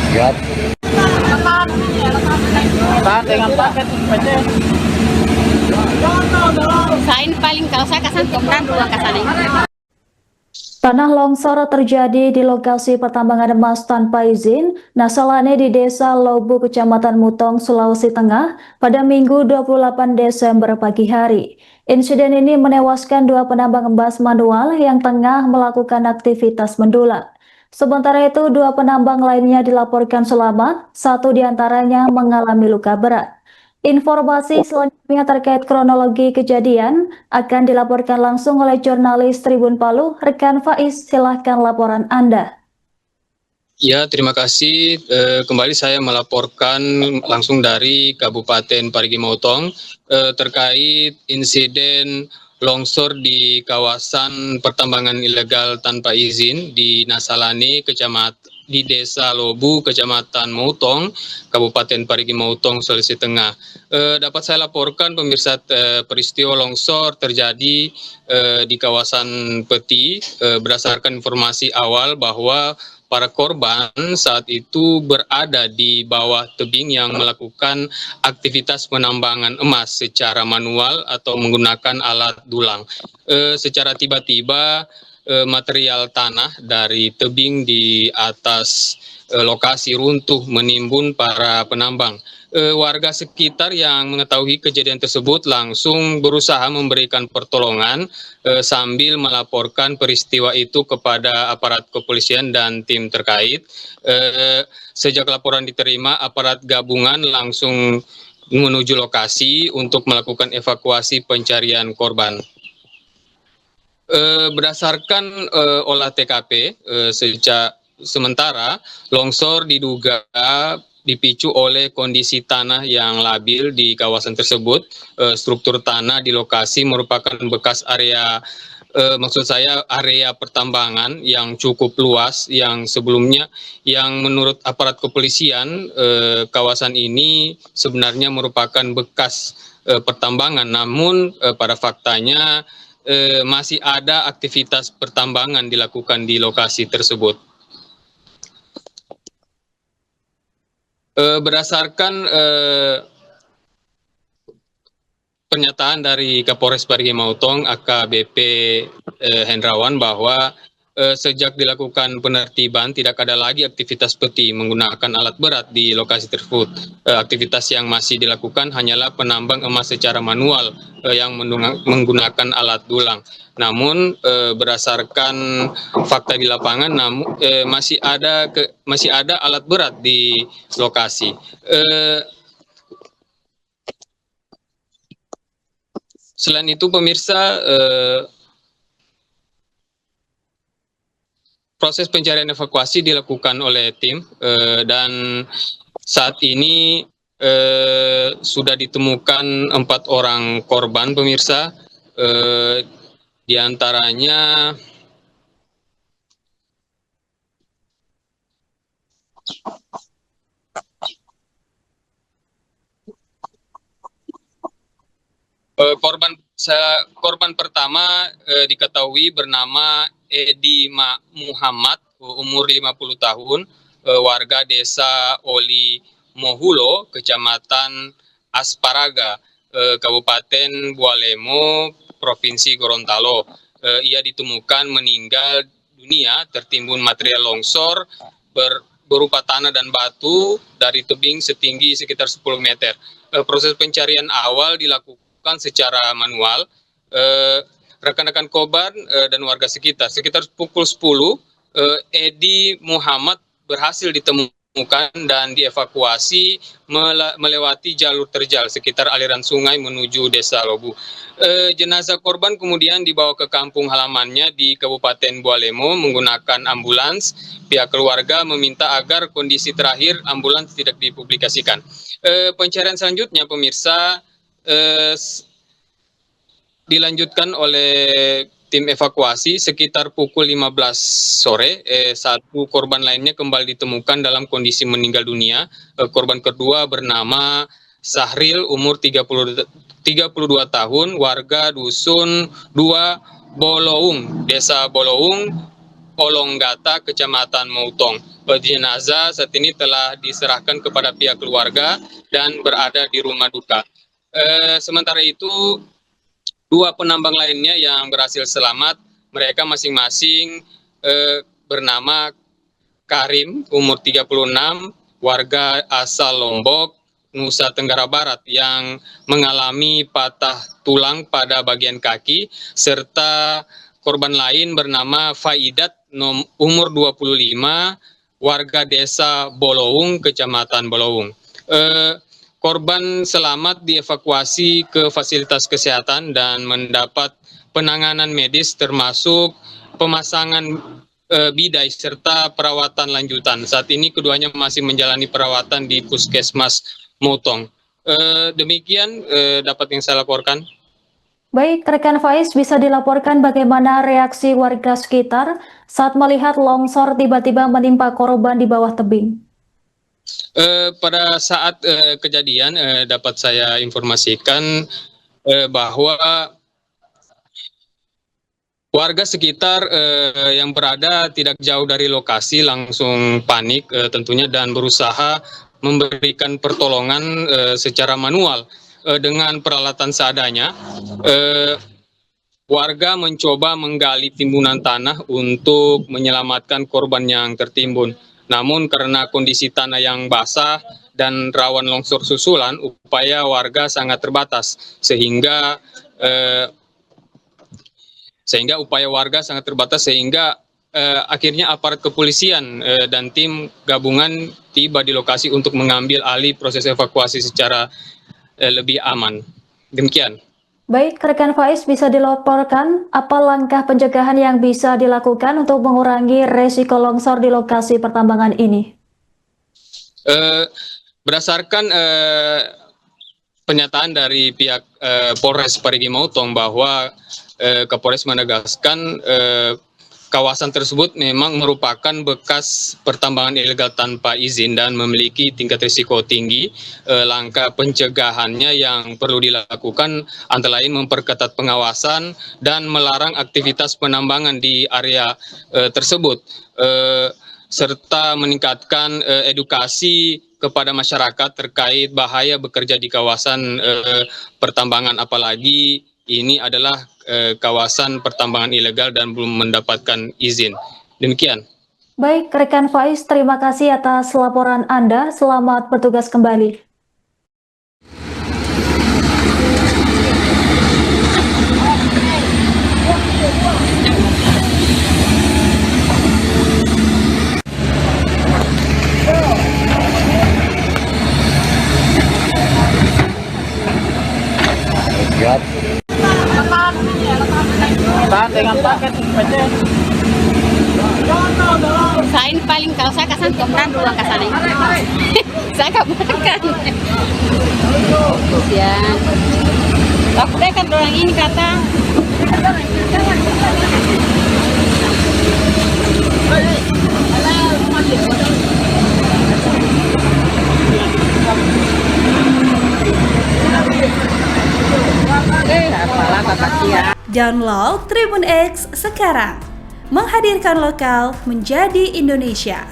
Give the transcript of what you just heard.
Siap. Tahan dengan paket PC. Sain paling kalau saya kasan dan dua kasani. Tanah longsor terjadi di lokasi pertambangan emas tanpa izin Nasalane di Desa Lobu, Kecamatan Mutong, Sulawesi Tengah pada Minggu 28 Desember pagi hari. Insiden ini menewaskan dua penambang emas manual yang tengah melakukan aktivitas mendulang. Sementara itu, dua penambang lainnya dilaporkan selamat, satu diantaranya mengalami luka berat. Informasi selanjutnya terkait kronologi kejadian akan dilaporkan langsung oleh jurnalis Tribun Palu, rekan Faiz. Silahkan laporan Anda. Ya, terima kasih. Kembali saya melaporkan langsung dari Kabupaten Parigi Motong terkait insiden longsor di kawasan pertambangan ilegal tanpa izin di Nasalane, di Desa Lobu, Kecamatan Motong, Kabupaten Parigi Motong, Sulawesi Tengah. Dapat saya laporkan pemirsa, peristiwa longsor terjadi di kawasan Peti berdasarkan informasi awal bahwa para korban saat itu berada di bawah tebing yang melakukan aktivitas penambangan emas secara manual atau menggunakan alat dulang. Secara tiba-tiba material tanah dari tebing di atas lokasi runtuh menimbun para penambang. Warga sekitar yang mengetahui kejadian tersebut langsung berusaha memberikan pertolongan sambil melaporkan peristiwa itu kepada aparat kepolisian dan tim terkait. Sejak laporan diterima, aparat gabungan langsung menuju lokasi untuk melakukan evakuasi pencarian korban. Berdasarkan olah TKP, sementara longsor diduga dipicu oleh kondisi tanah yang labil di kawasan tersebut. Struktur tanah di lokasi merupakan bekas area, maksud saya area pertambangan yang cukup luas, yang sebelumnya, yang menurut aparat kepolisian, kawasan ini sebenarnya merupakan bekas pertambangan, namun pada faktanya masih ada aktivitas pertambangan dilakukan di lokasi tersebut. Berdasarkan pernyataan dari Kapolres Parigi Motong AKBP Hendrawan bahwa sejak dilakukan penertiban tidak ada lagi aktivitas peti menggunakan alat berat di lokasi tersebut. Aktivitas yang masih dilakukan hanyalah penambang emas secara manual yang menggunakan alat dulang. Namun berdasarkan fakta di lapangan, masih ada alat berat di lokasi. Selain itu pemirsa, proses pencarian evakuasi dilakukan oleh tim dan saat ini sudah ditemukan 4 orang korban pemirsa, di antaranya korban pertama diketahui bernama Edi Muhammad, umur 50 tahun, warga desa Oli Mohulo, Kecamatan Asparaga, Kabupaten Bualemo, Provinsi Gorontalo. Ia ditemukan meninggal dunia tertimbun material longsor berupa tanah dan batu dari tebing setinggi sekitar 10 meter. Proses pencarian awal dilakukan secara manual. Rekan-rekan korban dan warga sekitar pukul 10, Edi Muhammad berhasil ditemukan dan dievakuasi melewati jalur terjal sekitar aliran sungai menuju Desa Lobu. Jenazah korban kemudian dibawa ke kampung halamannya di Kabupaten Bualemo menggunakan ambulans. Pihak keluarga meminta agar kondisi terakhir ambulans tidak dipublikasikan. Pencarian selanjutnya pemirsa dilanjutkan oleh tim evakuasi sekitar pukul 15 sore. Satu korban lainnya kembali ditemukan dalam kondisi meninggal dunia. Korban kedua bernama Sahril, umur 32 tahun, warga dusun 2 Boloung, Desa Boloung, Olonggata, Kecamatan Mautong. Jenazah saat ini telah diserahkan kepada pihak keluarga dan berada di rumah duka. Sementara itu, 2 penambang lainnya yang berhasil selamat, mereka masing-masing bernama Karim, umur 36, warga asal Lombok, Nusa Tenggara Barat, yang mengalami patah tulang pada bagian kaki, serta korban lain bernama Faidat, umur 25, warga desa Boloung, Kecamatan Boloung. Korban selamat dievakuasi ke fasilitas kesehatan dan mendapat penanganan medis termasuk pemasangan bidai serta perawatan lanjutan. Saat ini keduanya masih menjalani perawatan di Puskesmas Mautong. Demikian dapat yang saya laporkan. Baik, rekan Faiz, bisa dilaporkan bagaimana reaksi warga sekitar saat melihat longsor tiba-tiba menimpa korban di bawah tebing? Pada saat kejadian dapat saya informasikan bahwa warga sekitar yang berada tidak jauh dari lokasi langsung panik tentunya dan berusaha memberikan pertolongan secara manual dengan peralatan seadanya. Warga mencoba menggali timbunan tanah untuk menyelamatkan korban yang tertimbun. Namun karena kondisi tanah yang basah dan rawan longsor susulan, upaya warga sangat terbatas sehingga akhirnya aparat kepolisian dan tim gabungan tiba di lokasi untuk mengambil alih proses evakuasi secara lebih aman. Demikian. Baik, rekan Faiz, bisa dilaporkan apa langkah pencegahan yang bisa dilakukan untuk mengurangi resiko longsor di lokasi pertambangan ini? Berdasarkan pernyataan dari pihak Polres Parigi Mautong bahwa Kapolres menegaskan kawasan tersebut memang merupakan bekas pertambangan ilegal tanpa izin dan memiliki tingkat risiko tinggi. Langkah pencegahannya yang perlu dilakukan antara lain memperketat pengawasan dan melarang aktivitas penambangan di area tersebut, serta meningkatkan edukasi kepada masyarakat terkait bahaya bekerja di kawasan pertambangan, apalagi ini adalah kawasan pertambangan ilegal dan belum mendapatkan izin. Demikian. Baik, rekan Faiz, terima kasih atas laporan Anda. Selamat bertugas kembali. Tahan dengan paket pecah. Sain paling kau saya kasan komdan dua kasana. Saya kabarkan. Sian. Aku dekat orang ini kata. Download Tribun X sekarang, menghadirkan lokal menjadi Indonesia.